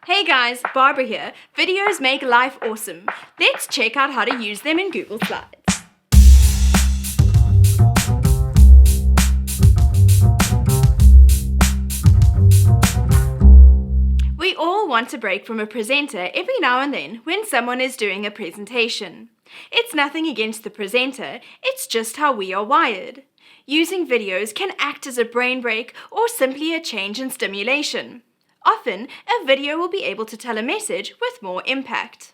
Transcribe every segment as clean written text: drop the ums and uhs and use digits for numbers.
Hey guys, Barbara here. Videos make life awesome. Let's check out how to use them in Google Slides. We all want a break from a presenter every now and then when someone is doing a presentation. It's nothing against the presenter, it's just how we are wired. Using videos can act as a brain break or simply a change in stimulation. Often, a video will be able to tell a message with more impact.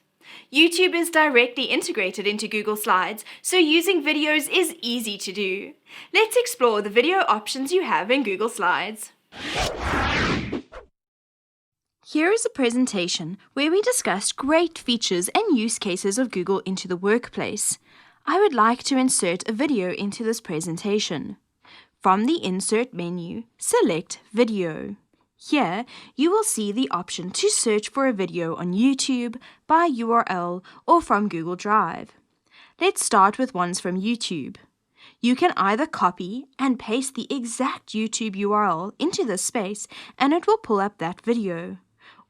YouTube is directly integrated into Google Slides, so using videos is easy to do. Let's explore the video options you have in Google Slides. Here is a presentation where we discussed great features and use cases of Google into the workplace. I would like to insert a video into this presentation. From the Insert menu, select Video. Here, you will see the option to search for a video on YouTube, by URL, or from Google Drive. Let's start with ones from YouTube. You can either copy and paste the exact YouTube URL into this space and it will pull up that video.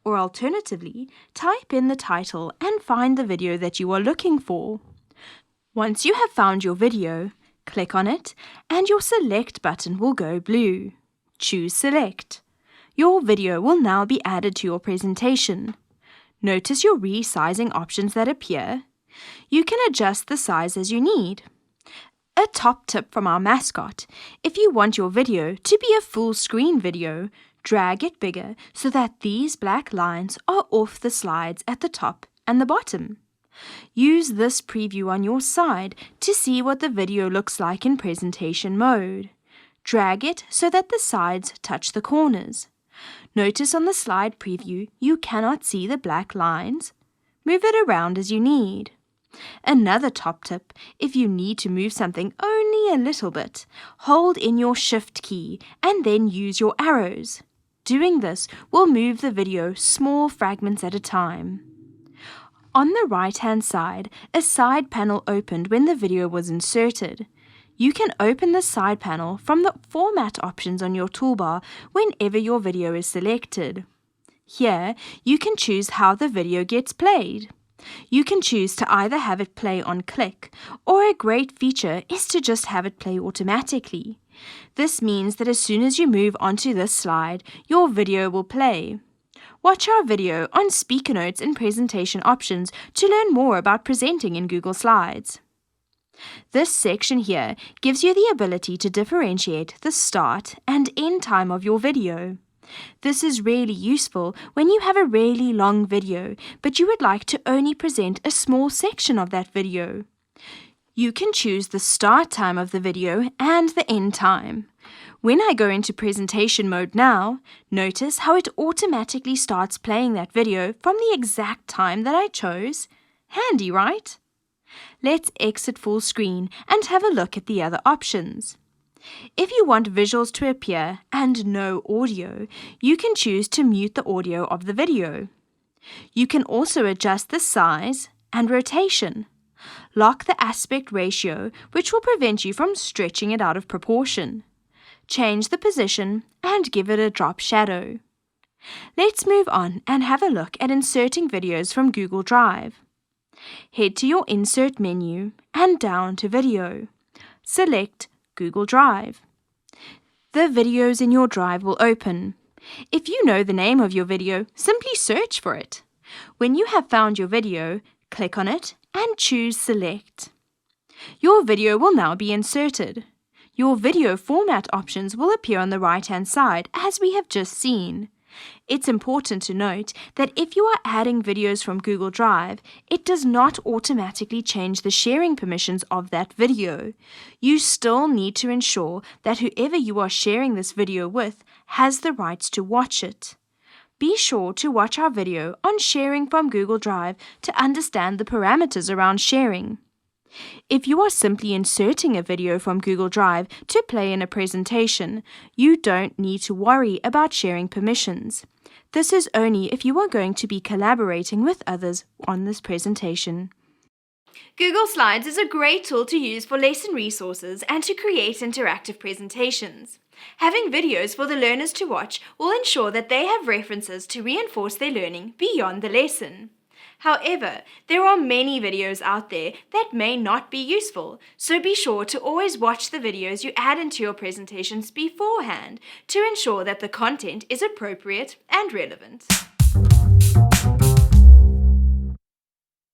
Or alternatively, type in the title and find the video that you are looking for. Once you have found your video, click on it and your Select button will go blue. Choose Select. Your video will now be added to your presentation. Notice your resizing options that appear. You can adjust the size as you need. A top tip from our mascot: if you want your video to be a full screen video, drag it bigger so that these black lines are off the slides at the top and the bottom. Use this preview on your side to see what the video looks like in presentation mode. Drag it so that the sides touch the corners. Notice on the slide preview you cannot see the black lines. Move it around as you need. Another top tip: if you need to move something only a little bit, hold in your Shift key and then use your arrows. Doing this will move the video small fragments at a time. On the right-hand side, a side panel opened when the video was inserted. You can open the side panel from the Format options on your toolbar whenever your video is selected. Here, you can choose how the video gets played. You can choose to either have it play on click, or a great feature is to just have it play automatically. This means that as soon as you move onto this slide, your video will play. Watch our video on Speaker Notes and Presentation Options to learn more about presenting in Google Slides. This section here gives you the ability to differentiate the start and end time of your video. This is really useful when you have a really long video, but you would like to only present a small section of that video. You can choose the start time of the video and the end time. When I go into presentation mode now, notice how it automatically starts playing that video from the exact time that I chose. Handy, right? Let's exit full screen and have a look at the other options. If you want visuals to appear and no audio, you can choose to mute the audio of the video. You can also adjust the size and rotation. Lock the aspect ratio, which will prevent you from stretching it out of proportion. Change the position and give it a drop shadow. Let's move on and have a look at inserting videos from Google Drive. Head to your Insert menu and down to Video. Select Google Drive. The videos in your drive will open. If you know the name of your video, simply search for it. When you have found your video, click on it and choose Select. Your video will now be inserted. Your video format options will appear on the right-hand side, as we have just seen. It's important to note that if you are adding videos from Google Drive, it does not automatically change the sharing permissions of that video. You still need to ensure that whoever you are sharing this video with has the rights to watch it. Be sure to watch our video on sharing from Google Drive to understand the parameters around sharing. If you are simply inserting a video from Google Drive to play in a presentation, you don't need to worry about sharing permissions. This is only if you are going to be collaborating with others on this presentation. Google Slides is a great tool to use for lesson resources and to create interactive presentations. Having videos for the learners to watch will ensure that they have references to reinforce their learning beyond the lesson. However, there are many videos out there that may not be useful, so be sure to always watch the videos you add into your presentations beforehand to ensure that the content is appropriate and relevant.